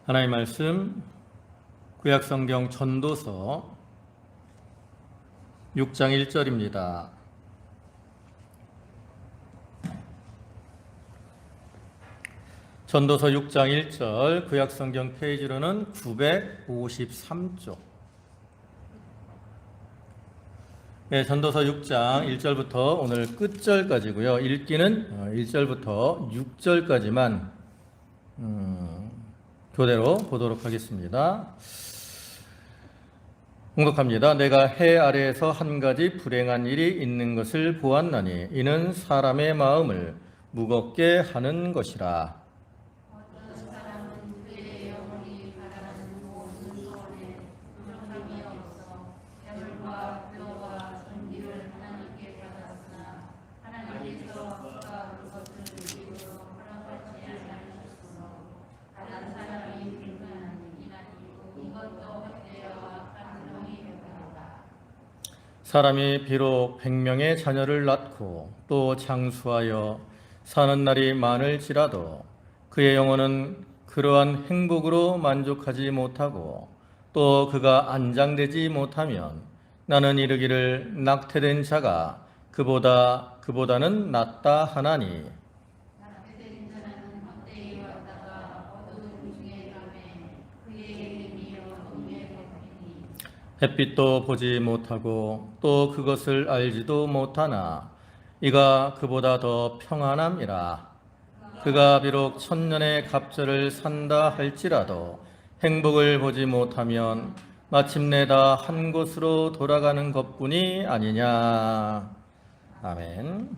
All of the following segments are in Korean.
하나님의 말씀 구약성경 전도서 6장 1절입니다. 전도서 6장 1절 구약성경 페이지로는 953쪽. 네, 전도서 6장 1절부터 오늘 끝절까지고요. 읽기는 1절부터 6절까지만 교대로 보도록 하겠습니다. 공독합니다. 내가 해 아래에서 한 가지 불행한 일이 있는 것을 보았나니 이는 사람의 마음을 무겁게 하는 것이라. 사람이 비록 100명의 자녀를 낳고 또 장수하여 사는 날이 많을지라도 그의 영혼은 그러한 행복으로 만족하지 못하고 또 그가 안장되지 못하면 나는 이르기를 낙태된 자가 그보다는 낫다 하나니. 햇빛도 보지 못하고 또 그것을 알지도 못하나 이가 그보다 더 평안함이라. 그가 비록 1000년의 갑절을 산다 할지라도 행복을 보지 못하면 마침내 다 한 곳으로 돌아가는 것뿐이 아니냐. 아멘.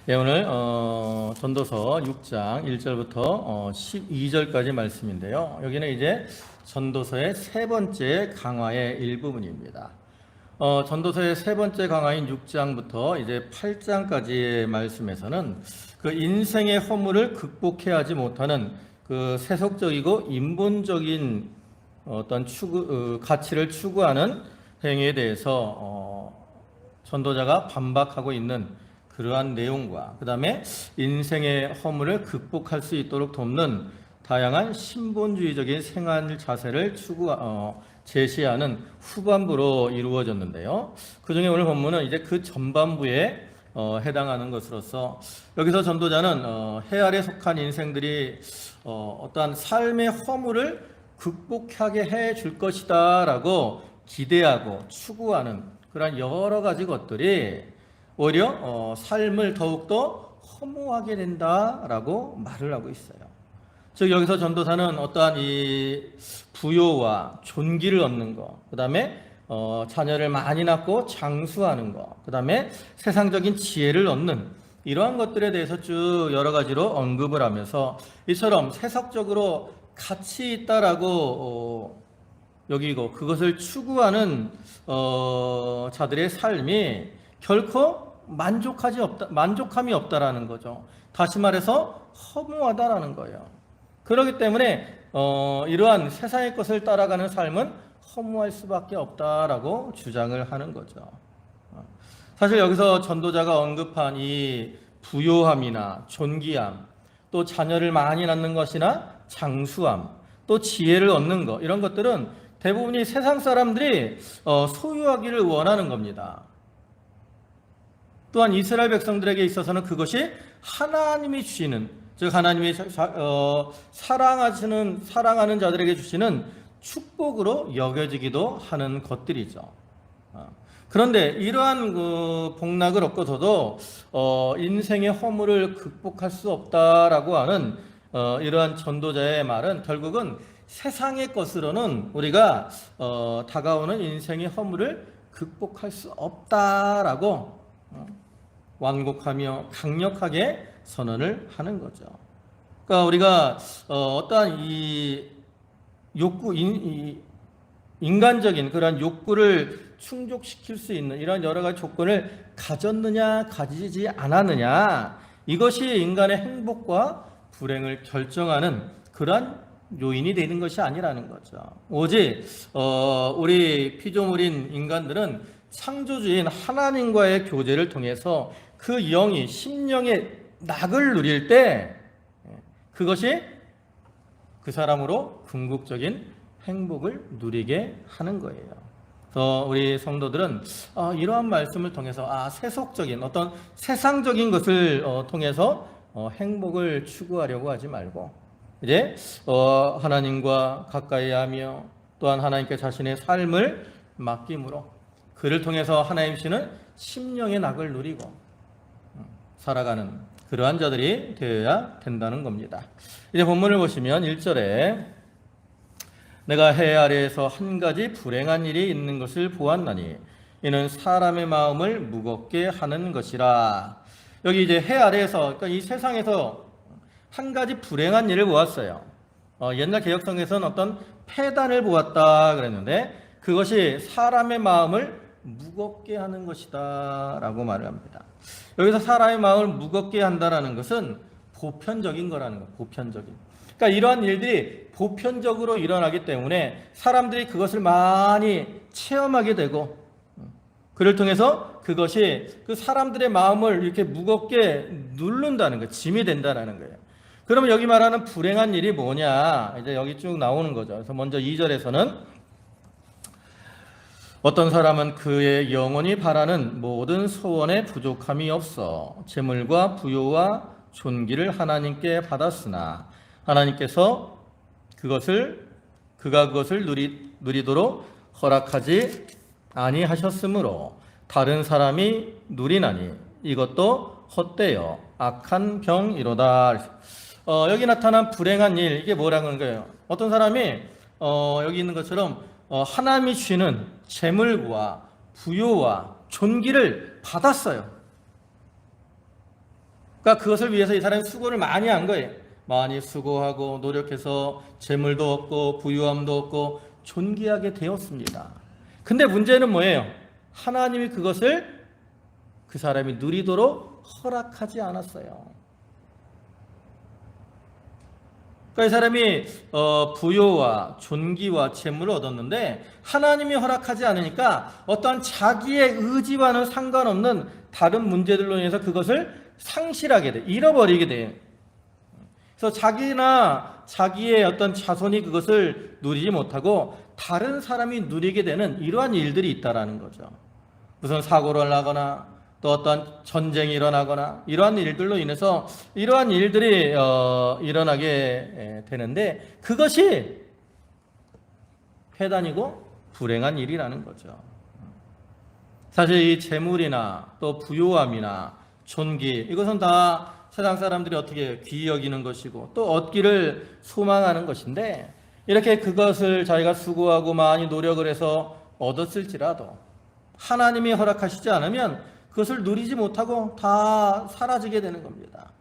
네, 오늘 전도서 6장 1절부터 12절까지 말씀인데요. 여기는 이제 전도서의 세 번째 강화의 일부분입니다. 전도서의 세 번째 강화인 6장부터 이제 8장까지의 말씀에서는 그 인생의 허물을 극복해야 하지 못하는 그 세속적이고 인본적인 어떤 가치를 추구하는 행위에 대해서 전도자가 반박하고 있는 그러한 내용과 그 다음에 인생의 허물을 극복할 수 있도록 돕는 다양한 신본주의적인 생활 자세를 제시하는 후반부로 이루어졌는데요. 그 중에 오늘 본문은 이제 그 전반부에 해당하는 것으로서 여기서 전도자는 해 아래 속한 인생들이 어떠한 삶의 허물을 극복하게 해 줄 것이다 라고 기대하고 추구하는 그런 여러 가지 것들이 오히려 삶을 더욱더 허무하게 된다라고 말을 하고 있어요. 즉 여기서 전도사는 어떠한 이 부요와 존귀를 얻는 것, 그 다음에 자녀를 많이 낳고 장수하는 것, 그 다음에 세상적인 지혜를 얻는 이러한 것들에 대해서 쭉 여러 가지로 언급을 하면서 이처럼 세속적으로 가치 있다라고 여기고 그것을 추구하는 자들의 삶이 결코 만족함이 없다라는 거죠. 다시 말해서 허무하다라는 거예요. 그렇기 때문에 이러한 세상의 것을 따라가는 삶은 허무할 수밖에 없다라고 주장을 하는 거죠. 사실 여기서 전도자가 언급한 이 부요함이나 존귀함, 또 자녀를 많이 낳는 것이나 장수함, 또 지혜를 얻는 것, 이런 것들은 대부분이 세상 사람들이 소유하기를 원하는 겁니다. 또한 이스라엘 백성들에게 있어서는 그것이 하나님이 주시는, 즉 하나님이 사랑하는 자들에게 주시는 축복으로 여겨지기도 하는 것들이죠. 그런데 이러한 그 복락을 얻고서도 인생의 허물을 극복할 수 없다라고 하는 이러한 전도자의 말은 결국은 세상의 것으로는 우리가 다가오는 인생의 허물을 극복할 수 없다라고 완곡하며 강력하게 선언을 하는 거죠. 그러니까 우리가 어떠한 이 욕구, 인간적인 그러한 욕구를 충족시킬 수 있는 이런 여러 가지 조건을 가졌느냐 가지지 않았느냐, 이것이 인간의 행복과 불행을 결정하는 그러한 요인이 되는 것이 아니라는 거죠. 오직 우리 피조물인 인간들은 창조주인 하나님과의 교제를 통해서 그 영이 심령의 낙을 누릴 때 그것이 그 사람으로 궁극적인 행복을 누리게 하는 거예요. 그래서 우리 성도들은 이러한 말씀을 통해서 세속적인 어떤 세상적인 것을 통해서 행복을 추구하려고 하지 말고 이제 하나님과 가까이 하며 또한 하나님께 자신의 삶을 맡김으로 그를 통해서 하나님 주시는 심령의 낙을 누리고 살아가는 그러한 자들이 되어야 된다는 겁니다. 이제 본문을 보시면 1절에 내가 해 아래에서 한 가지 불행한 일이 있는 것을 보았나니 이는 사람의 마음을 무겁게 하는 것이라. 여기 이제 해 아래에서 그러니까 이 세상에서 한 가지 불행한 일을 보았어요. 옛날 개역성에서는 어떤 폐단을 보았다 그랬는데 그것이 사람의 마음을 무겁게 하는 것이다 라고 말을 합니다. 여기서 사람의 마음을 무겁게 한다라는 것은 보편적인 거라는 거예요. 보편적인. 그러니까 이러한 일들이 보편적으로 일어나기 때문에 사람들이 그것을 많이 체험하게 되고 그를 통해서 그것이 그 사람들의 마음을 이렇게 무겁게 누른다는 거예요. 짐이 된다는 거예요. 그러면 여기 말하는 불행한 일이 뭐냐? 이제 여기 쭉 나오는 거죠. 그래서 먼저 2절에서는 어떤 사람은 그의 영혼이 바라는 모든 소원에 부족함이 없어 재물과 부요와 존귀를 하나님께 받았으나 하나님께서 그가 그것을 누리도록 허락하지 아니하셨으므로 다른 사람이 누리나니 이것도 헛되어 악한 병이로다. 여기 나타난 불행한 일 이게 뭐라는 는 거예요? 어떤 사람이 여기 있는 것처럼 하나님이 주시는 재물과 부요와 존귀를 받았어요. 그러니까 그것을 위해서 이 사람이 수고를 많이 한 거예요. 많이 수고하고 노력해서 재물도 얻고 부유함도 얻고 존귀하게 되었습니다. 근데 문제는 뭐예요? 하나님이 그것을 그 사람이 누리도록 허락하지 않았어요. 그러니까 이 사람이 부요와 존귀와 재물을 얻었는데 하나님이 허락하지 않으니까 어떠한 자기의 의지와는 상관없는 다른 문제들로 인해서 그것을 상실하게 돼, 잃어버리게 돼요. 그래서 자기나 자기의 어떤 자손이 그것을 누리지 못하고 다른 사람이 누리게 되는 이러한 일들이 있다라는 거죠. 무슨 사고를 나거나 또 어떤 전쟁이 일어나거나 이러한 일들로 인해서 이러한 일들이 일어나게 되는데 그것이 폐단이고 불행한 일이라는 거죠. 사실 이 재물이나 또 부요함이나 존귀 이것은 다 세상 사람들이 어떻게 귀히 여기는 것이고 또 얻기를 소망하는 것인데 이렇게 그것을 자기가 수고하고 많이 노력을 해서 얻었을지라도 하나님이 허락하시지 않으면 그것을 누리지 못하고 다 사라지게 되는 겁니다.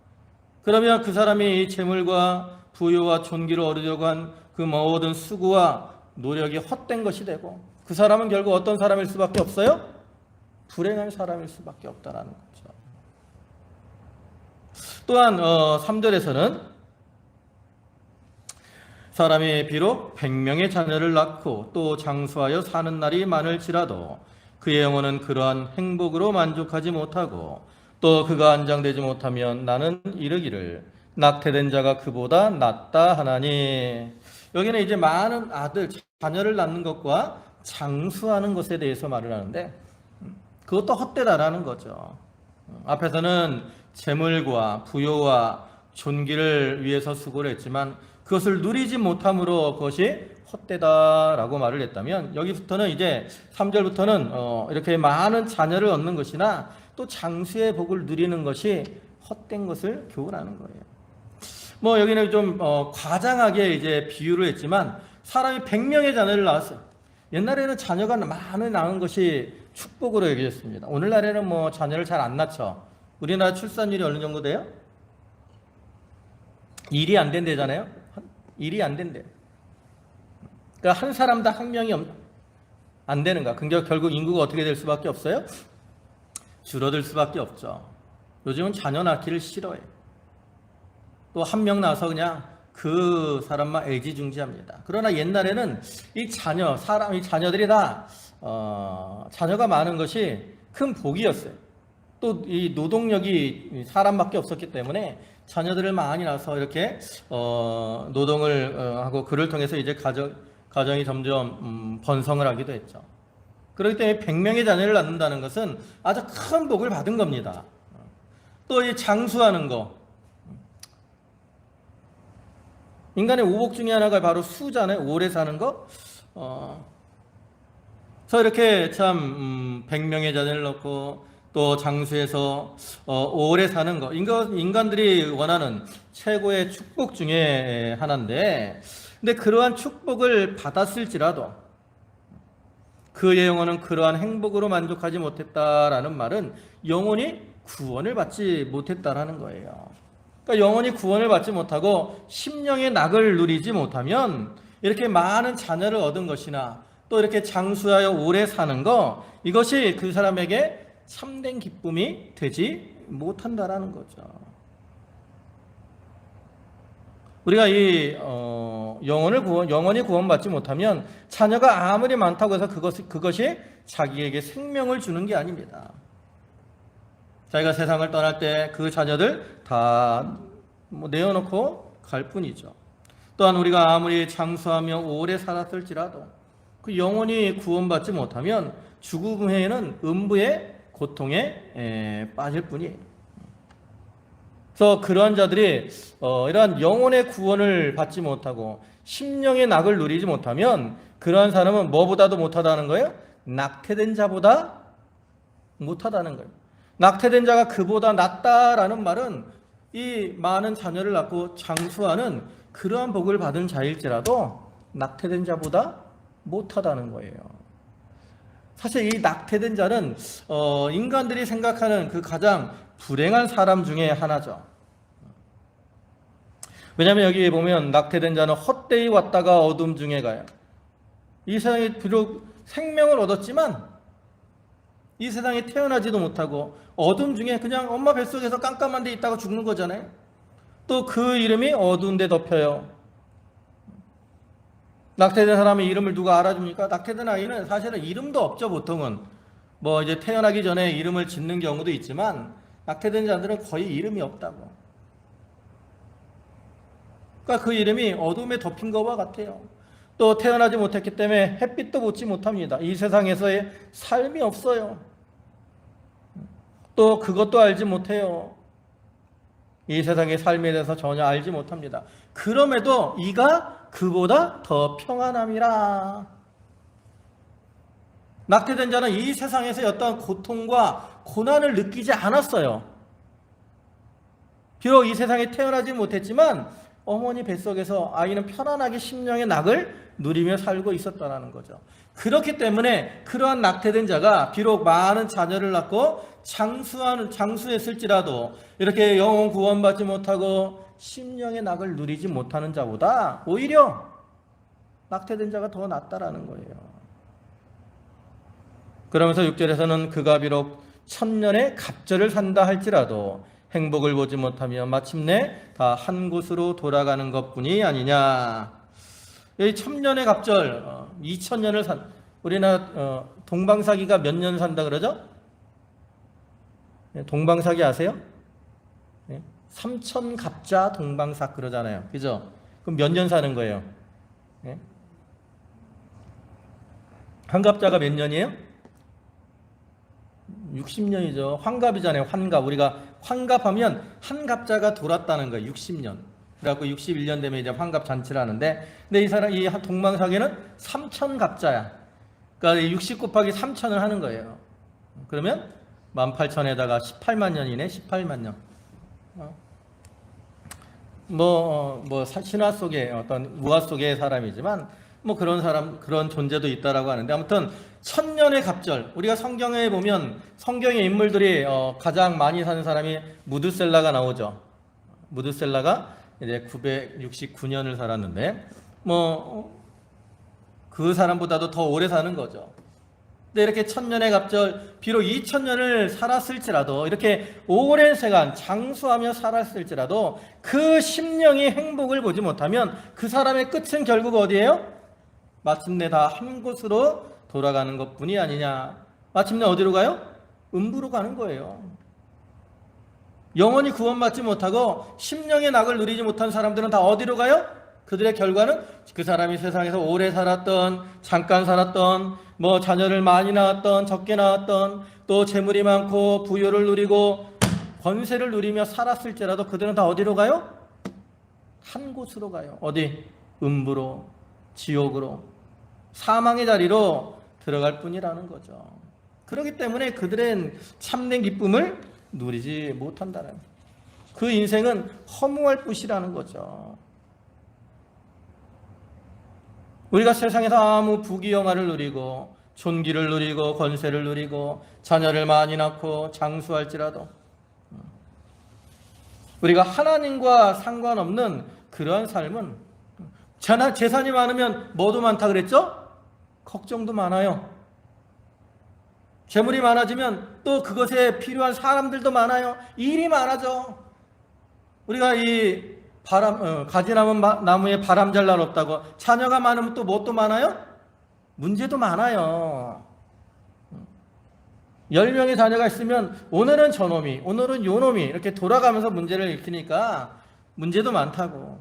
그러면 그 사람이 이 재물과 부요와 존귀를 얻으려고 한 그 모든 수고와 노력이 헛된 것이 되고 그 사람은 결국 어떤 사람일 수밖에 없어요? 불행한 사람일 수밖에 없다라는 거죠. 또한 3절에서는 사람이 비록 100명의 자녀를 낳고 또 장수하여 사는 날이 많을지라도 그의 영혼은 그러한 행복으로 만족하지 못하고 또 그가 안장되지 못하면 나는 이르기를 낙태된 자가 그보다 낫다 하나니. 여기는 이제 많은 자녀를 낳는 것과 장수하는 것에 대해서 말을 하는데 그것도 헛되다라는 거죠. 앞에서는 재물과 부요와 존귀를 위해서 수고를 했지만 그것을 누리지 못함으로 그것이 헛되다라고 말을 했다면 여기부터는 이제 3절부터는 이렇게 많은 자녀를 얻는 것이나 또 장수의 복을 누리는 것이 헛된 것을 교훈하는 거예요. 뭐 여기는 좀 과장하게 이제 비유를 했지만 사람이 100명의 자녀를 낳았어요. 옛날에는 자녀가 많이 낳은 것이 축복으로 여겨졌습니다. 오늘날에는 뭐 자녀를 잘 안 낳죠. 우리나라 출산율이 어느 정도 돼요? 1이 안 된대잖아요. 1이 안 된대요. 그러니까 한 사람당 한 명이 안 되는 거야. 결국 인구가 어떻게 될 수밖에 없어요? 줄어들 수밖에 없죠. 요즘은 자녀 낳기를 싫어해. 또 한 명 낳아서 그냥 그 사람만 애지중지합니다. 그러나 옛날에는 이 자녀들이 다 자녀가 많은 것이 큰 복이었어요. 또 이 노동력이 사람밖에 없었기 때문에 자녀들을 많이 낳아서 이렇게 노동을 하고 그를 통해서 이제 가정이 점점 번성을 하기도 했죠. 그렇기 때문에 100명의 자녀를 낳는다는 것은 아주 큰 복을 받은 겁니다. 또 이 장수하는 거, 인간의 오복 중에 하나가 바로 수잖아요. 오래 사는 거. 그래서 이렇게 참 100명의 자녀를 낳고 또 장수해서 오래 사는 거, 인간들이 원하는 최고의 축복 중에 하나인데, 근데 그러한 축복을 받았을지라도 그의 영혼은 그러한 행복으로 만족하지 못했다라는 말은 영혼이 구원을 받지 못했다라는 거예요. 그러니까 영혼이 구원을 받지 못하고 심령의 낙을 누리지 못하면 이렇게 많은 자녀를 얻은 것이나 또 이렇게 장수하여 오래 사는 거, 이것이 그 사람에게 참된 기쁨이 되지 못한다라는 거죠. 우리가 이 영혼이 구원받지 못하면 자녀가 아무리 많다고 해서 그것이 자기에게 생명을 주는 게 아닙니다. 자기가 세상을 떠날 때 그 자녀들 다 내어놓고 갈 뿐이죠. 또한 우리가 아무리 장수하며 오래 살았을지라도 그 영혼이 구원받지 못하면 죽음 후에는 음부의 고통에 빠질 뿐이에요. 그래서 그러한 자들이 이러한 영혼의 구원을 받지 못하고 심령의 낙을 누리지 못하면 그러한 사람은 뭐보다도 못하다는 거예요? 낙태된 자보다 못하다는 거예요. 낙태된 자가 그보다 낫다라는 말은 이 많은 자녀를 낳고 장수하는 그러한 복을 받은 자일지라도 낙태된 자보다 못하다는 거예요. 사실 이 낙태된 자는 인간들이 생각하는 그 가장 불행한 사람 중에 하나죠. 왜냐하면 여기 보면 낙태된 자는 헛되이 왔다가 어둠 중에 가요. 이 세상에 비록 생명을 얻었지만 이 세상에 태어나지도 못하고 어둠 중에 그냥 엄마 뱃속에서 깜깜한 데 있다가 죽는 거잖아요. 또 그 이름이 어두운 데 덮여요. 낙태된 사람의 이름을 누가 알아줍니까? 낙태된 아이는 사실은 이름도 없죠. 보통은 뭐 이제 태어나기 전에 이름을 짓는 경우도 있지만 낙태된 자들은 거의 이름이 없다고. 그러니까 그 이름이 어둠에 덮인 것과 같아요. 또 태어나지 못했기 때문에 햇빛도 보지 못합니다. 이 세상에서의 삶이 없어요. 또 그것도 알지 못해요. 이 세상의 삶에 대해서 전혀 알지 못합니다. 그럼에도 이가 그보다 더 평안함이라. 낙태된 자는 이 세상에서의 어떤 고통과 고난을 느끼지 않았어요. 비록 이 세상에 태어나지 못했지만 어머니 뱃속에서 아이는 편안하게 심령의 낙을 누리며 살고 있었다는 거죠. 그렇기 때문에 그러한 낙태된 자가 비록 많은 자녀를 낳고 장수했을지라도 이렇게 영혼 구원받지 못하고 심령의 낙을 누리지 못하는 자보다 오히려 낙태된 자가 더 낫다라는 거예요. 그러면서 6절에서는 그가 비록 1000년의 갑절을 산다 할지라도 행복을 보지 못하며 마침내 다 한 곳으로 돌아가는 것뿐이 아니냐. 이 1000년의 갑절, 2000년을 우리나라 동방사기가 몇 년 산다 그러죠? 동방사기 아세요? 3000갑자 동방삭 그러잖아요. 그죠? 그럼 몇 년 사는 거예요? 한 갑자가 몇 년이에요? 60년이죠. 환갑이잖아요. 환갑. 우리가 환갑하면 한 갑자가 돌았다는 거예요. 60년. 그래갖고 61년 되면 이제 환갑 잔치를 하는데, 근데 이 동방사기는 3000갑자야. 그러니까 60 곱하기 3000을 하는 거예요. 그러면 18,000에다가 18만 년이네. 18만 년. 신화 속의 어떤 우화 속의 사람이지만 그런 존재도 있다라고 하는데, 아무튼 1000년의 갑절. 우리가 성경에 보면 성경의 인물들이 가장 많이 사는 사람이 무드셀라가 나오죠. 무드셀라가 이제 969년을 살았는데 그 사람보다도 더 오래 사는 거죠. 근데 이렇게 1000년의 갑절, 비록 2000년을 살았을지라도, 이렇게 오랜 시간 장수하며 살았을지라도 그 심령이 행복을 보지 못하면 그 사람의 끝은 결국 어디예요? 마침내 다 한 곳으로 돌아가는 것뿐이 아니냐. 마침내 어디로 가요? 음부로 가는 거예요. 영원히 구원받지 못하고 심령의 낙을 누리지 못한 사람들은 다 어디로 가요? 그들의 결과는 그 사람이 세상에서 오래 살았던, 잠깐 살았던, 뭐 자녀를 많이 낳았던, 적게 낳았던, 또 재물이 많고 부유를 누리고 권세를 누리며 살았을지라도 그들은 다 어디로 가요? 한 곳으로 가요. 어디? 음부로, 지옥으로, 사망의 자리로 들어갈 뿐이라는 거죠. 그렇기 때문에 그들은 참된 기쁨을 누리지 못한다는, 그 인생은 허무할 뿐이라는 거죠. 우리가 세상에서 아무 부귀영화를 누리고 존귀를 누리고 권세를 누리고 자녀를 많이 낳고 장수할지라도 우리가 하나님과 상관없는 그러한 삶은, 재산이 많으면 뭐도 많다 그랬죠? 걱정도 많아요. 재물이 많아지면 또 그것에 필요한 사람들도 많아요. 일이 많아져. 우리가 이 가지 나무에 바람 잘 날 없다고, 자녀가 많으면 또 뭣도 많아요? 문제도 많아요. 10명의 자녀가 있으면 오늘은 저놈이, 오늘은 요놈이 이렇게 돌아가면서 문제를 일으키니까 문제도 많다고.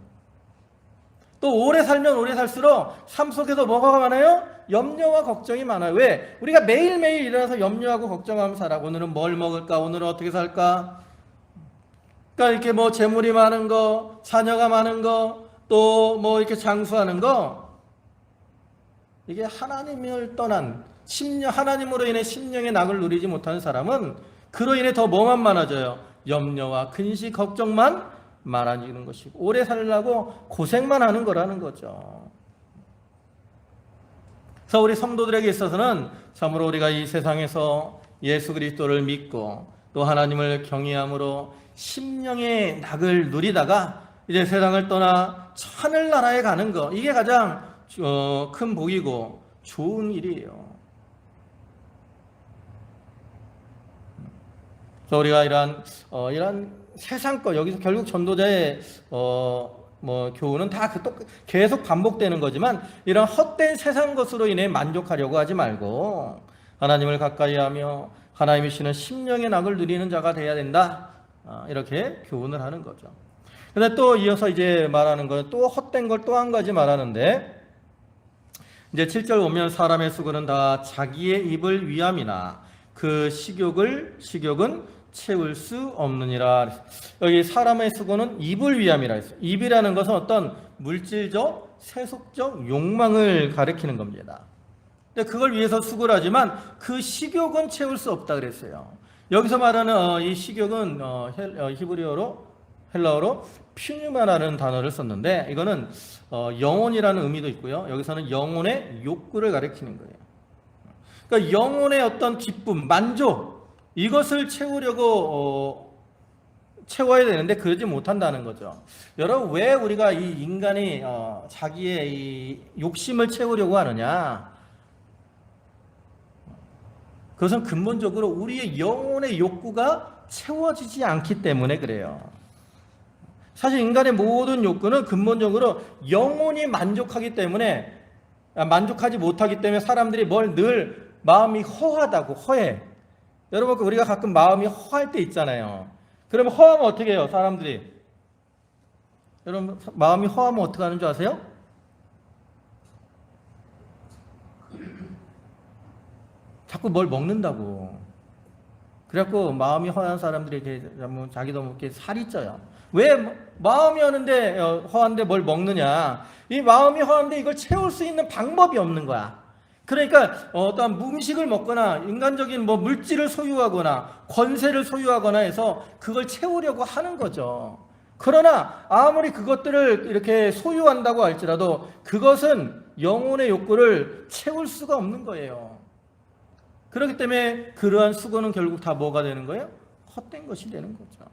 또 오래 살면 오래 살수록 삶 속에서 뭐가 많아요? 염려와 걱정이 많아요. 왜? 우리가 매일매일 일어나서 염려하고 걱정하며 살아. 오늘은 뭘 먹을까? 오늘은 어떻게 살까? 그러니까 이렇게 뭐 재물이 많은 거, 자녀가 많은 거, 또 뭐 이렇게 장수하는 거, 이게 하나님을 떠난 하나님으로 인해 심령의 낙을 누리지 못하는 사람은 그로 인해 더 뭐만 많아져요? 염려와 근심, 걱정만 많아지는 것이고 오래 살려고 고생만 하는 거라는 거죠. 그래서 우리 성도들에게 있어서는 참으로 우리가 이 세상에서 예수 그리스도를 믿고 또 하나님을 경외함으로 심령의 낙을 누리다가 이제 세상을 떠나 하늘나라에 가는 거, 이게 가장 큰 복이고 좋은 일이에요. 그래서 우리가 이러한 세상 것, 여기서 결국 전도자의 교훈은 다 계속 반복되는 거지만, 이런 헛된 세상 것으로 인해 만족하려고 하지 말고 하나님을 가까이하며 하나님이 주시는 심령의 낙을 누리는 자가 되어야 된다. 이렇게 교훈을 하는 거죠. 근데 또 이어서 이제 말하는 건 또 헛된 걸 또 한 가지 말하는데, 이제 7절 보면 사람의 수고는 다 자기의 입을 위함이나 그 식욕은 채울 수 없느니라. 여기 사람의 수고는 입을 위함이라 했어요. 입이라는 것은 어떤 물질적, 세속적 욕망을 가리키는 겁니다. 근데 그걸 위해서 수고를 하지만 그 식욕은 채울 수 없다 그랬어요. 여기서 말하는 이 식욕은 헬라어로 퓨뉴마라는 단어를 썼는데, 이거는 영혼이라는 의미도 있고요. 여기서는 영혼의 욕구를 가리키는 거예요. 그러니까 영혼의 어떤 기쁨, 만족, 이것을 채워야 되는데 그러지 못한다는 거죠. 여러분, 왜 우리가 이 인간이 자기의 이 욕심을 채우려고 하느냐? 그것은 근본적으로 우리의 영혼의 욕구가 채워지지 않기 때문에 그래요. 사실 인간의 모든 욕구는 근본적으로 영혼이 만족하지 못하기 때문에 사람들이 늘 마음이 허하다고, 허해. 여러분, 우리가 가끔 마음이 허할 때 있잖아요. 그러면 허하면 어떻게 해요, 사람들이? 여러분, 마음이 허하면 어떻게 하는 줄 아세요? 자꾸 뭘 먹는다고. 그래갖고 마음이 허한 사람들이 자기도 이렇게 살이 쪄요. 왜 마음이 허한데 뭘 먹느냐? 이 마음이 허한데 이걸 채울 수 있는 방법이 없는 거야. 그러니까 어떠한 음식을 먹거나 인간적인 물질을 소유하거나 권세를 소유하거나 해서 그걸 채우려고 하는 거죠. 그러나 아무리 그것들을 이렇게 소유한다고 할지라도 그것은 영혼의 욕구를 채울 수가 없는 거예요. 그렇기 때문에 그러한 수고는 결국 다 뭐가 되는 거예요? 헛된 것이 되는 거죠.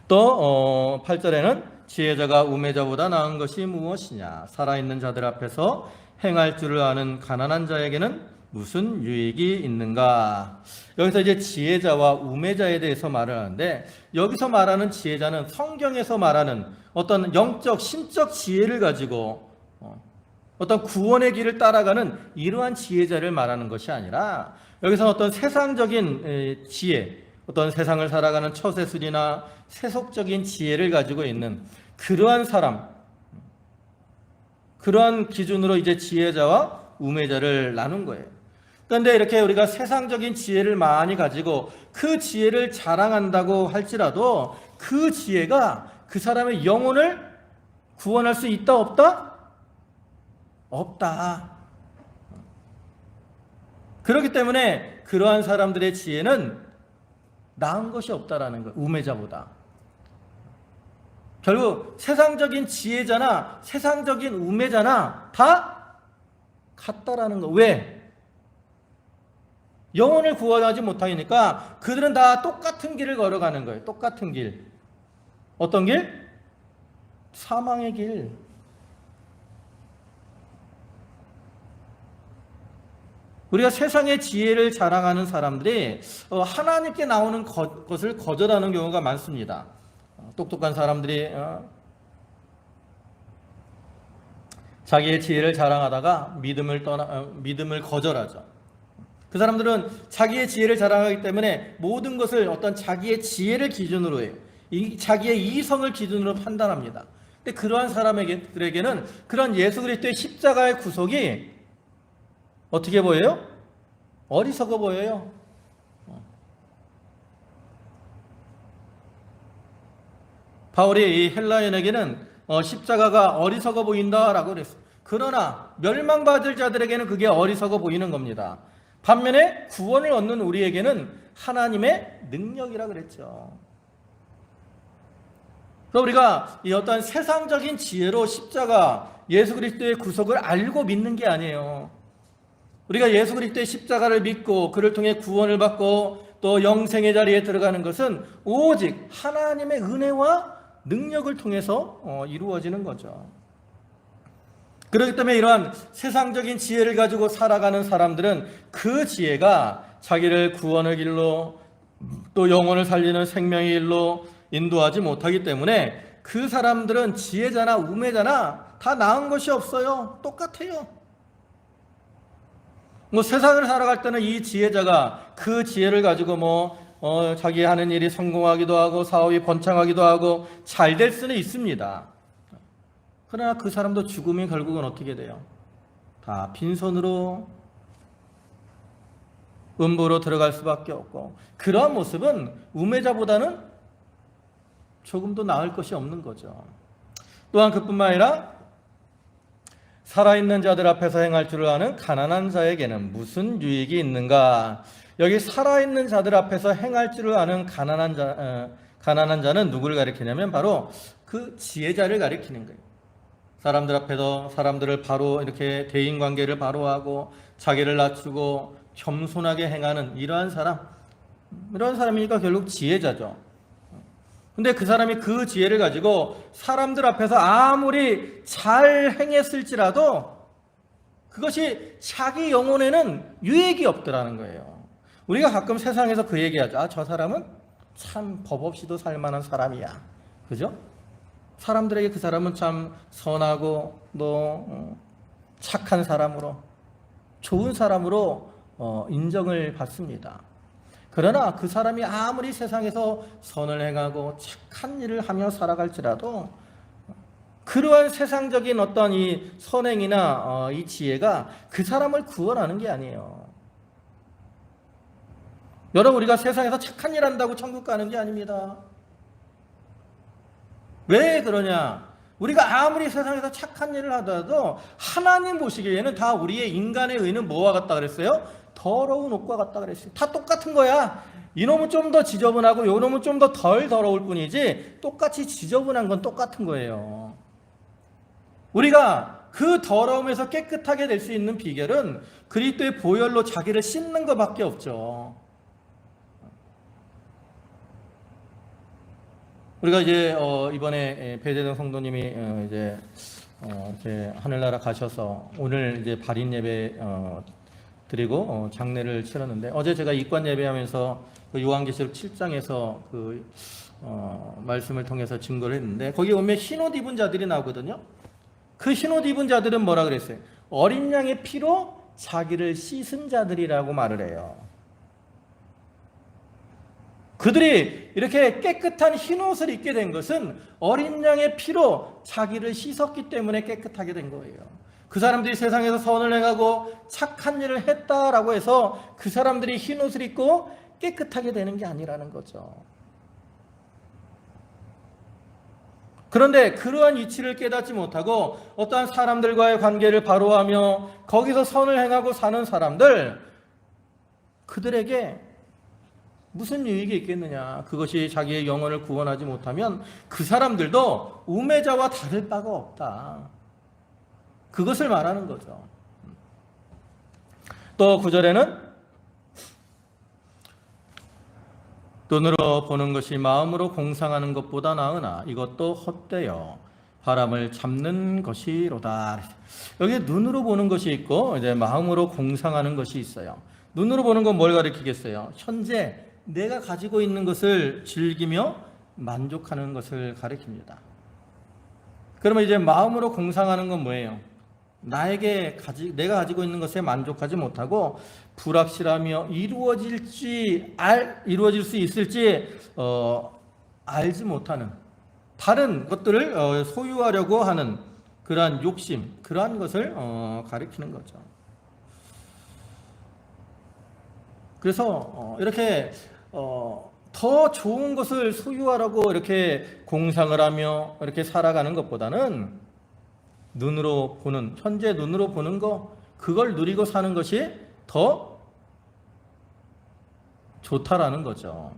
또 8절에는 지혜자가 우매자보다 나은 것이 무엇이냐? 살아있는 자들 앞에서 행할 줄을 아는 가난한 자에게는 무슨 유익이 있는가? 여기서 이제 지혜자와 우매자에 대해서 말을 하는데, 여기서 말하는 지혜자는 성경에서 말하는 어떤 영적, 신적 지혜를 가지고 어떤 구원의 길을 따라가는 이러한 지혜자를 말하는 것이 아니라, 여기서 어떤 세상적인 지혜, 어떤 세상을 살아가는 처세술이나 세속적인 지혜를 가지고 있는 그러한 사람, 그러한 기준으로 이제 지혜자와 우매자를 나눈 거예요. 그런데 이렇게 우리가 세상적인 지혜를 많이 가지고 그 지혜를 자랑한다고 할지라도 그 지혜가 그 사람의 영혼을 구원할 수 있다 없다? 없다. 그렇기 때문에 그러한 사람들의 지혜는 나은 것이 없다라는 거예요. 우매자보다. 결국 세상적인 지혜자나 세상적인 우매자나 다 같다라는 거. 왜? 영혼을 구원하지 못하니까 그들은 다 똑같은 길을 걸어가는 거예요. 똑같은 길. 어떤 길? 사망의 길. 우리가 세상의 지혜를 자랑하는 사람들이 하나님께 나오는 것을 거절하는 경우가 많습니다. 똑똑한 사람들이 자기의 지혜를 자랑하다가 믿음을 거절하죠. 그 사람들은 자기의 지혜를 자랑하기 때문에 모든 것을 어떤 자기의 지혜를 기준으로 해요. 자기의 이성을 기준으로 판단합니다. 근데 그러한 사람들에게는 그런 예수 그리스도의 십자가의 구속이 어떻게 보여요? 어리석어 보여요. 바울이 이 헬라인에게는 십자가가 어리석어 보인다라고 그랬어요. 그러나 멸망받을 자들에게는 그게 어리석어 보이는 겁니다. 반면에 구원을 얻는 우리에게는 하나님의 능력이라 그랬죠. 그래서 우리가 이 어떤 세상적인 지혜로 십자가, 예수 그리스도의 구속을 알고 믿는 게 아니에요. 우리가 예수 그리스도의 십자가를 믿고 그를 통해 구원을 받고 또 영생의 자리에 들어가는 것은 오직 하나님의 은혜와 능력을 통해서 이루어지는 거죠. 그렇기 때문에 이러한 세상적인 지혜를 가지고 살아가는 사람들은 그 지혜가 자기를 구원의 길로 또 영혼을 살리는 생명의 길로 인도하지 못하기 때문에 그 사람들은 지혜자나 우매자나 다 나은 것이 없어요. 똑같아요. 세상을 살아갈 때는 이 지혜자가 그 지혜를 가지고 자기 하는 일이 성공하기도 하고 사업이 번창하기도 하고 잘 될 수는 있습니다. 그러나 그 사람도 죽음이 결국은 어떻게 돼요? 다 빈손으로 음부로 들어갈 수밖에 없고, 그러한 모습은 우매자보다는 조금 더 나을 것이 없는 거죠. 또한 그뿐만 아니라 살아있는 자들 앞에서 행할 줄을 아는 가난한 자에게는 무슨 유익이 있는가? 여기 살아있는 자들 앞에서 행할 줄을 아는 가난한 자는 누구를 가리키냐면 바로 그 지혜자를 가리키는 거예요. 사람들 앞에서 사람들을 바로 이렇게 대인관계를 바로 하고 자기를 낮추고 겸손하게 행하는 이러한 사람이니까 결국 지혜자죠. 근데 그 사람이 그 지혜를 가지고 사람들 앞에서 아무리 잘 행했을지라도 그것이 자기 영혼에는 유익이 없더라는 거예요. 우리가 가끔 세상에서 그 얘기하죠. 저 사람은 참 법 없이도 살만한 사람이야. 그죠? 사람들에게 그 사람은 참 선하고 또 착한 사람으로, 좋은 사람으로 인정을 받습니다. 그러나 그 사람이 아무리 세상에서 선을 행하고 착한 일을 하며 살아갈지라도 그러한 세상적인 어떤 이 선행이나 이 지혜가 그 사람을 구원하는 게 아니에요. 여러분, 우리가 세상에서 착한 일 한다고 천국 가는 게 아닙니다. 왜 그러냐? 우리가 아무리 세상에서 착한 일을 하더라도 하나님 보시기에는 다 우리의 인간의 의는 뭐와 같다 그랬어요? 더러운 옷과 같다 그랬어요. 다 똑같은 거야. 이놈은 좀 더 지저분하고 요놈은 좀 더 덜 더러울 뿐이지 똑같이 지저분한 건 똑같은 거예요. 우리가 그 더러움에서 깨끗하게 될 수 있는 비결은 그리스도의 보혈로 자기를 씻는 것밖에 없죠. 우리가 이제 이번에 배재정 성도님이 이제 하늘나라 가셔서 오늘 이제 발인 예배 드리고 장례를 치렀는데, 어제 제가 입관 예배하면서 그 요한계시록 7장에서 그 말씀을 통해서 증거를 했는데, 거기 보면 흰옷 입은 자들이 나오거든요. 그 흰옷 입은 자들은 뭐라 그랬어요? 어린 양의 피로 자기를 씻은 자들이라고 말을 해요. 그들이 이렇게 깨끗한 흰 옷을 입게 된 것은 어린 양의 피로 자기를 씻었기 때문에 깨끗하게 된 거예요. 그 사람들이 세상에서 선을 행하고 착한 일을 했다라고 해서 그 사람들이 흰 옷을 입고 깨끗하게 되는 게 아니라는 거죠. 그런데 그러한 이치를 깨닫지 못하고 어떠한 사람들과의 관계를 바로 하며 거기서 선을 행하고 사는 사람들, 그들에게 무슨 유익이 있겠느냐? 그것이 자기의 영혼을 구원하지 못하면 그 사람들도 우매자와 다를 바가 없다. 그것을 말하는 거죠. 또 9절에는 눈으로 보는 것이 마음으로 공상하는 것보다 나으나 이것도 헛되어 바람을 잡는 것이로다. 여기 눈으로 보는 것이 있고 이제 마음으로 공상하는 것이 있어요. 눈으로 보는 건 뭘 가리키겠어요? 현재 내가 가지고 있는 것을 즐기며 만족하는 것을 가리킵니다. 그러면 이제 마음으로 공상하는 건 뭐예요? 내가 가지고 있는 것에 만족하지 못하고 불확실하며 이루어질 수 있을지 알지 못하는 다른 것들을 소유하려고 하는 그러한 욕심, 그러한 것을 가리키는 거죠. 그래서 이렇게 더 좋은 것을 소유하라고 이렇게 공상을 하며 이렇게 살아가는 것보다는 눈으로 보는, 현재 눈으로 보는 거, 그걸 누리고 사는 것이 더 좋다라는 거죠.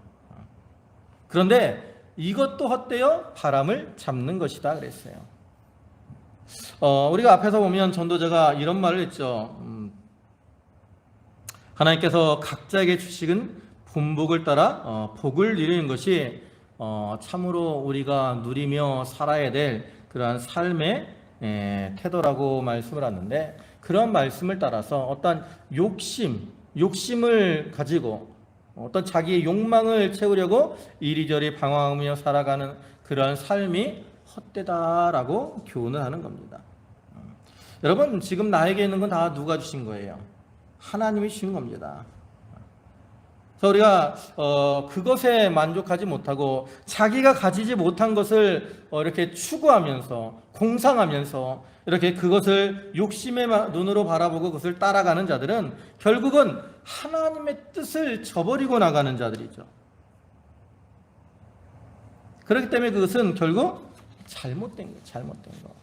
그런데 이것도 헛되어 바람을 잡는 것이다 그랬어요. 우리가 앞에서 보면 전도자가 이런 말을 했죠. 하나님께서 각자에게 주시는 본복을 따라 복을 누리는 것이 참으로 우리가 누리며 살아야 될 그러한 삶의 태도라고 말씀을 하는데, 그런 말씀을 따라서 어떤 욕심을 가지고 어떤 자기의 욕망을 채우려고 이리저리 방황하며 살아가는 그러한 삶이 헛되다라고 교훈을 하는 겁니다. 여러분, 지금 나에게 있는 건 다 누가 주신 거예요? 하나님이 주신 겁니다. 그래서 우리가 그것에 만족하지 못하고 자기가 가지지 못한 것을 이렇게 추구하면서 공상하면서 이렇게 그것을 욕심의 눈으로 바라보고 그것을 따라가는 자들은 결국은 하나님의 뜻을 저버리고 나가는 자들이죠. 그렇기 때문에 그것은 결국 잘못된 거.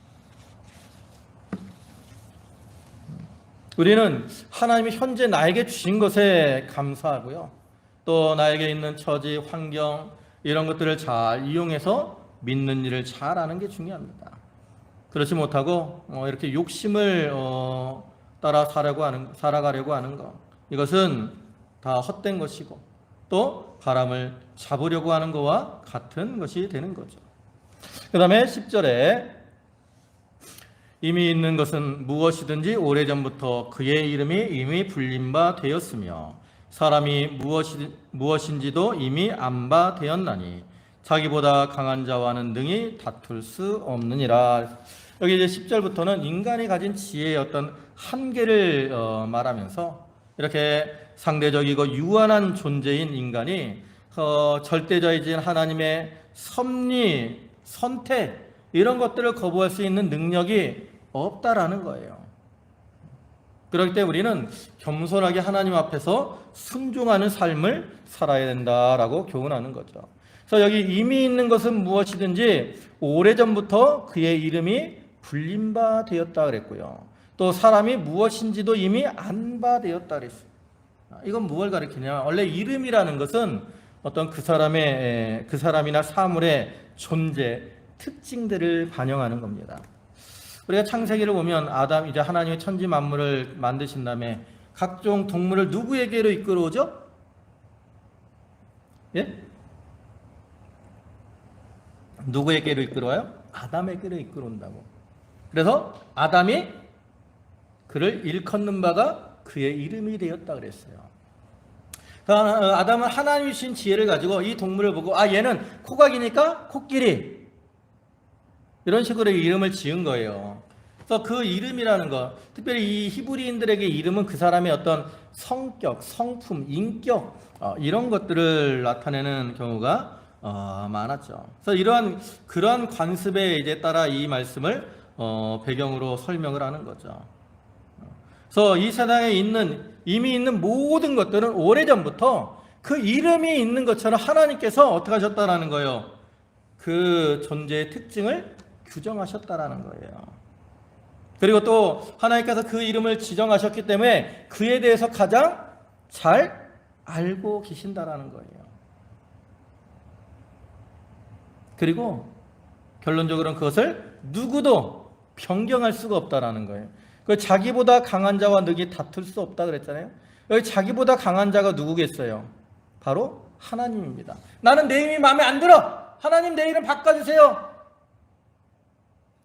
우리는 하나님이 현재 나에게 주신 것에 감사하고요. 또 나에게 있는 처지, 환경 이런 것들을 잘 이용해서 믿는 일을 잘하는 게 중요합니다. 그렇지 못하고 이렇게 욕심을 따라 살아가려고 하는 것, 이것은 다 헛된 것이고 또 바람을 잡으려고 하는 것과 같은 것이 되는 거죠. 그 다음에 10절에 이미 있는 것은 무엇이든지 오래전부터 그의 이름이 이미 불린 바 되었으며 사람이 무엇인지도 이미 안 바 되었나니 자기보다 강한 자와는 능히 다툴 수 없느니라. 여기 이제 10절부터는 인간이 가진 지혜의 어떤 한계를 말하면서 이렇게 상대적이고 유한한 존재인 인간이 절대자이신 하나님의 섭리, 선택 이런 것들을 거부할 수 있는 능력이 없다라는 거예요. 그렇기 때문에 우리는 겸손하게 하나님 앞에서 순종하는 삶을 살아야 된다라고 교훈하는 거죠. 그래서 여기 이미 있는 것은 무엇이든지 오래전부터 그의 이름이 불린 바 되었다 그랬고요. 또 사람이 무엇인지도 이미 안 바 되었다 그랬어요. 이건 무엇을 가리키냐? 원래 이름이라는 것은 어떤 그 사람이나 사물의 존재, 특징들을 반영하는 겁니다. 우리가 창세기를 보면 이제 하나님이 천지 만물을 만드신 다음에 각종 동물을 누구에게로 이끌어오죠? 예? 누구에게로 이끌어와요? 아담에게로 이끌어온다고. 그래서 아담이 그를 일컫는 바가 그의 이름이 되었다 그랬어요. 아담은 하나님이 주신 지혜를 가지고 이 동물을 보고 얘는 코가 기니까 코끼리 이런 식으로 이름을 지은 거예요. 그래서 그 이름이라는 것, 특별히 이 히브리인들에게 이름은 그 사람의 어떤 성격, 성품, 인격 이런 것들을 나타내는 경우가 많았죠. 그래서 그러한 관습에 이제 따라 이 말씀을 배경으로 설명을 하는 거죠. 그래서 이 세상에 이미 있는 모든 것들은 오래전부터 그 이름이 있는 것처럼 하나님께서 어떻게 하셨다라는 거예요. 그 존재의 특징을 규정하셨다라는 거예요. 그리고 또 하나님께서 그 이름을 지정하셨기 때문에 그에 대해서 가장 잘 알고 계신다라는 거예요. 그리고 결론적으로는 그것을 누구도 변경할 수가 없다라는 거예요. 그 자기보다 강한 자와 능히 다툴 수 없다 그랬잖아요. 여기 자기보다 강한 자가 누구겠어요? 바로 하나님입니다. 나는 내 이름이 마음에 안 들어. 하나님 내 이름 바꿔주세요.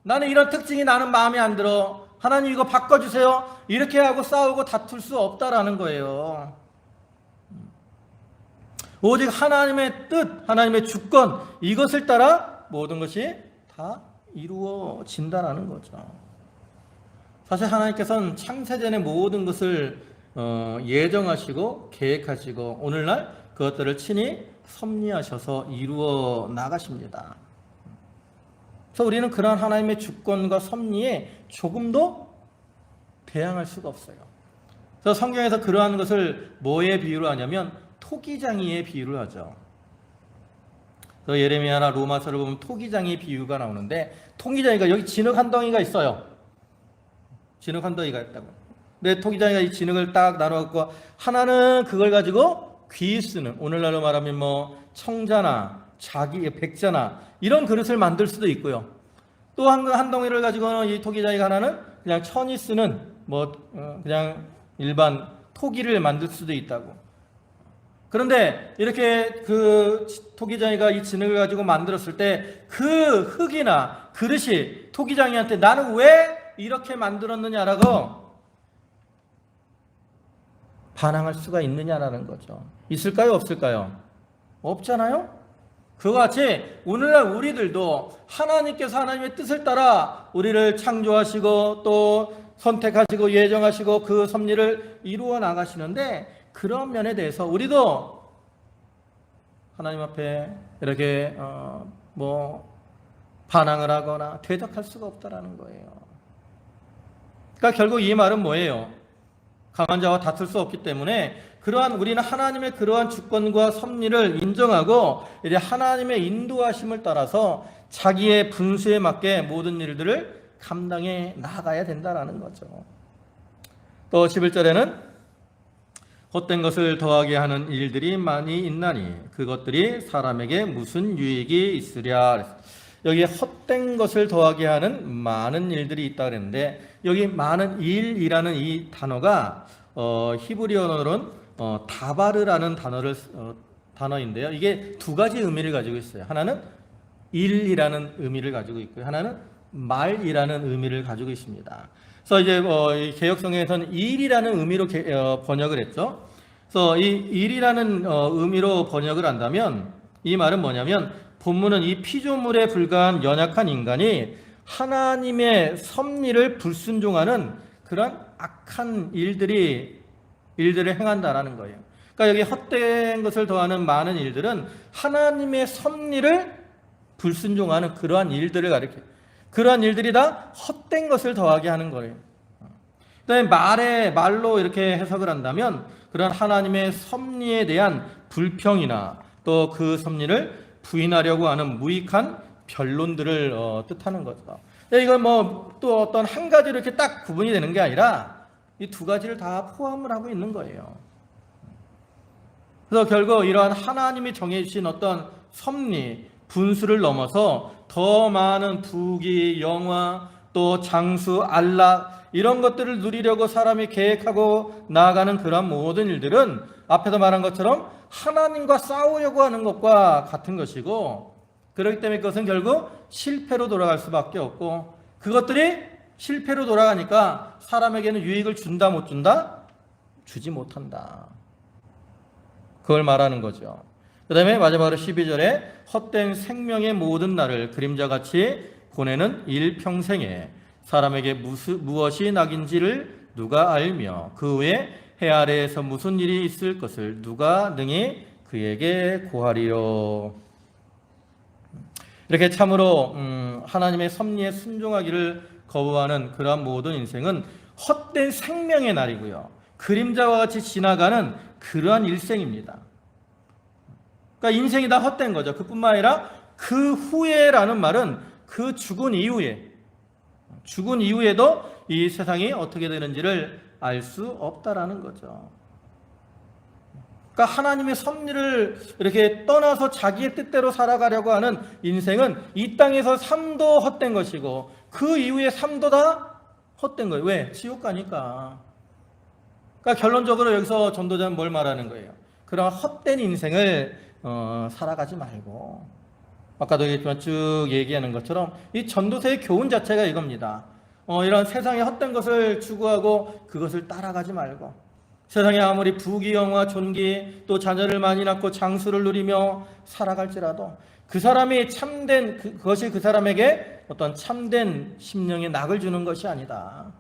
나는 이런 특징이 나는 마음에 안 들어. 하나님 이거 바꿔주세요. 이렇게 하고 싸우고 다툴 수 없다라는 거예요. 오직 하나님의 뜻, 하나님의 주권 이것을 따라 모든 것이 다 이루어진다라는 거죠. 사실 하나님께서는 창세전의 모든 것을 예정하시고 계획하시고 오늘날 그것들을 친히 섭리하셔서 이루어 나가십니다. 그래서 우리는 그러한 하나님의 주권과 섭리에 조금도 대항할 수가 없어요. 그래서 성경에서 그러한 것을 뭐에 비유를 하냐면 토기장이에 비유를 하죠. 그래서 예레미야나 로마서를 보면 토기장이 비유가 나오는데 토기장이가 여기 진흙 한 덩이가 있어요. 진흙 한 덩이가 있다고. 근데 토기장이가 이 진흙을 딱 나눠갖고 하나는 그걸 가지고 귀 쓰는 오늘날로 말하면 뭐 청자나 자기 백자나 이런 그릇을 만들 수도 있고요. 또 한 덩이를 가지고는 이 토기장이가 하나는 그냥 천이 쓰는 그냥 일반 토기를 만들 수도 있다고. 그런데 이렇게 그 토기장이가 이 진흙을 가지고 만들었을 때 그 흙이나 그릇이 토기장이한테 나는 왜 이렇게 만들었느냐라고 반항할 수가 있느냐라는 거죠. 있을까요? 없을까요? 없잖아요? 그와 같이 오늘날 우리들도 하나님께서 하나님의 뜻을 따라 우리를 창조하시고 또 선택하시고 예정하시고 그 섭리를 이루어 나가시는데 그런 면에 대해서 우리도 하나님 앞에 이렇게 반항을 하거나 대적할 수가 없다라는 거예요. 그러니까 결국 이 말은 뭐예요? 강한 자와 다툴 수 없기 때문에 우리는 하나님의 그러한 주권과 섭리를 인정하고 이제 하나님의 인도하심을 따라서 자기의 분수에 맞게 모든 일들을 감당해 나가야 된다라는 거죠. 또 11절에는 헛된 것을 더하게 하는 일들이 많이 있나니 그것들이 사람에게 무슨 유익이 있으랴. 여기 헛된 것을 더하게 하는 많은 일들이 있다 그랬는데 여기 많은 일이라는 이 단어가 히브리어로는 다바르라는 단어인데요. 이게 두 가지 의미를 가지고 있어요. 하나는 일이라는 의미를 가지고 있고요. 하나는 말이라는 의미를 가지고 있습니다. 그래서 이제 개역성경에서는 일이라는 의미로 번역을 했죠. 그래서 이 일이라는 의미로 번역을 한다면 이 말은 뭐냐면 본문은 이 피조물에 불과한 연약한 인간이 하나님의 섭리를 불순종하는 그런 악한 일들을 행한다라는 거예요. 그러니까 여기 헛된 것을 더하는 많은 일들은 하나님의 섭리를 불순종하는 그러한 일들을 가리켜요. 그러한 일들이 다 헛된 것을 더하게 하는 거예요. 그다음에 말로 이렇게 해석을 한다면 그런 하나님의 섭리에 대한 불평이나 또 그 섭리를 부인하려고 하는 무익한 변론들을 뜻하는 거죠. 이건 또 어떤 한 가지로 이렇게 딱 구분이 되는 게 아니라 이 두 가지를 다 포함을 하고 있는 거예요. 그래서 결국 이러한 하나님이 정해주신 어떤 섭리, 분수를 넘어서 더 많은 부귀, 영화, 또 장수, 안락 이런 것들을 누리려고 사람이 계획하고 나아가는 그런 모든 일들은 앞에서 말한 것처럼 하나님과 싸우려고 하는 것과 같은 것이고 그렇기 때문에 그것은 결국 실패로 돌아갈 수밖에 없고 그것들이 실패로 돌아가니까 사람에게는 유익을 준다 못 준다? 주지 못한다. 그걸 말하는 거죠. 그 다음에 마지막으로 12절에 헛된 생명의 모든 날을 그림자같이 보내는 일평생에 사람에게 무엇이 낙인지를 누가 알며 그 후에 해 아래에서 무슨 일이 있을 것을 누가 능히 그에게 고하리요. 이렇게 참으로 하나님의 섭리에 순종하기를 거부하는 그러한 모든 인생은 헛된 생명의 날이고요, 그림자와 같이 지나가는 그러한 일생입니다. 그러니까 인생이 다 헛된 거죠. 그뿐만 아니라 그 후에라는 말은 그 죽은 이후에도 이 세상이 어떻게 되는지를 알 수 없다라는 거죠. 그러니까 하나님의 섭리를 이렇게 떠나서 자기의 뜻대로 살아가려고 하는 인생은 이 땅에서 삶도 헛된 것이고 그 이후의 삶도 다 헛된 거예요. 왜? 지옥 가니까. 그러니까 결론적으로 여기서 전도자는 뭘 말하는 거예요? 그런 헛된 인생을 살아가지 말고, 아까도 얘기했지만 쭉 얘기하는 것처럼 이 전도서의 교훈 자체가 이겁니다. 이런 세상의 헛된 것을 추구하고 그것을 따라가지 말고, 세상에 아무리 부귀영화 존귀 또 자녀를 많이 낳고 장수를 누리며 살아갈지라도 그 사람이 참된 그것이 그 사람에게 어떤 참된 심령의 낙을 주는 것이 아니다.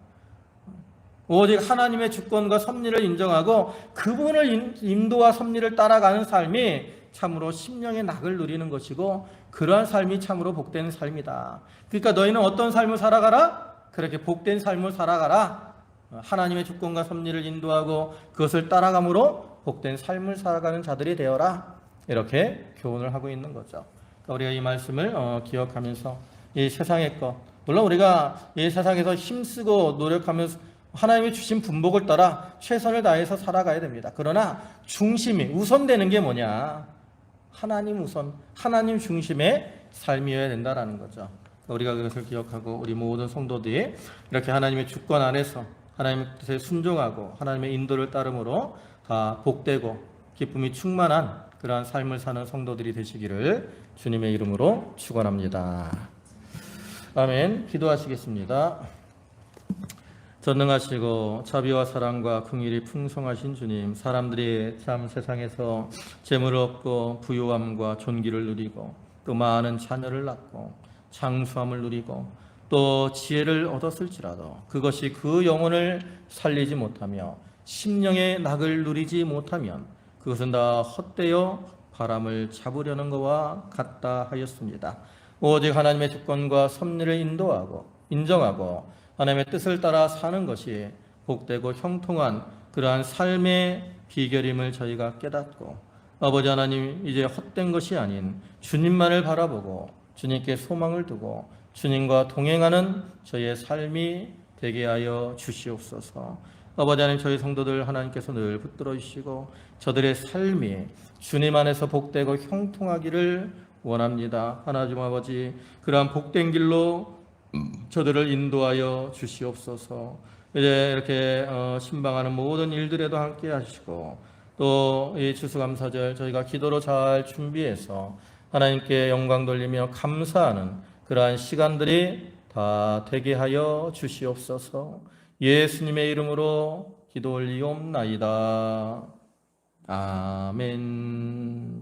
오직 하나님의 주권과 섭리를 인정하고 그분을 인도와 섭리를 따라가는 삶이 참으로 심령의 낙을 누리는 것이고, 그러한 삶이 참으로 복된 삶이다. 그러니까 너희는 어떤 삶을 살아가라? 그렇게 복된 삶을 살아가라. 하나님의 주권과 섭리를 인도하고 그것을 따라감으로 복된 삶을 살아가는 자들이 되어라. 이렇게 교훈을 하고 있는 거죠. 그러니까 우리가 이 말씀을 기억하면서 이 세상의 것, 물론 우리가 이 세상에서 힘쓰고 노력하면서 하나님이 주신 분복을 따라 최선을 다해서 살아가야 됩니다. 그러나 중심이 우선되는 게 뭐냐? 하나님 우선, 하나님 중심의 삶이어야 된다라는 거죠. 우리가 그것을 기억하고 우리 모든 성도들이 이렇게 하나님의 주권 안에서 하나님의 뜻에 순종하고 하나님의 인도를 따름으로 다 복되고 기쁨이 충만한 그러한 삶을 사는 성도들이 되시기를 주님의 이름으로 축원합니다. 아멘. 기도하시겠습니다. 전능하시고 자비와 사랑과 긍휼이 풍성하신 주님, 사람들이 참 세상에서 재물을 얻고 부유함과 존귀를 누리고 또 많은 자녀를 낳고 장수함을 누리고 또 지혜를 얻었을지라도 그것이 그 영혼을 살리지 못하며 심령의 낙을 누리지 못하면 그것은 다 헛되어 바람을 잡으려는 것과 같다 하였습니다. 오직 하나님의 주권과 섭리를 인도하고 인정하고 하나님의 뜻을 따라 사는 것이 복되고 형통한 그러한 삶의 비결임을 저희가 깨닫고, 아버지 하나님, 이제 헛된 것이 아닌 주님만을 바라보고 주님께 소망을 두고 주님과 동행하는 저희의 삶이 되게 하여 주시옵소서. 아버지 하나님, 저희 성도들 하나님께서 늘 붙들어 주시고 저들의 삶이 주님 안에서 복되고 형통하기를 원합니다. 하나님 아버지, 그러한 복된 길로 저들을 인도하여 주시옵소서. 이제 이렇게 신방하는 모든 일들에도 함께 하시고 또 이 추수감사절 저희가 기도로 잘 준비해서 하나님께 영광 돌리며 감사하는 그러한 시간들이 다 되게 하여 주시옵소서. 예수님의 이름으로 기도 올리옵나이다. 아멘.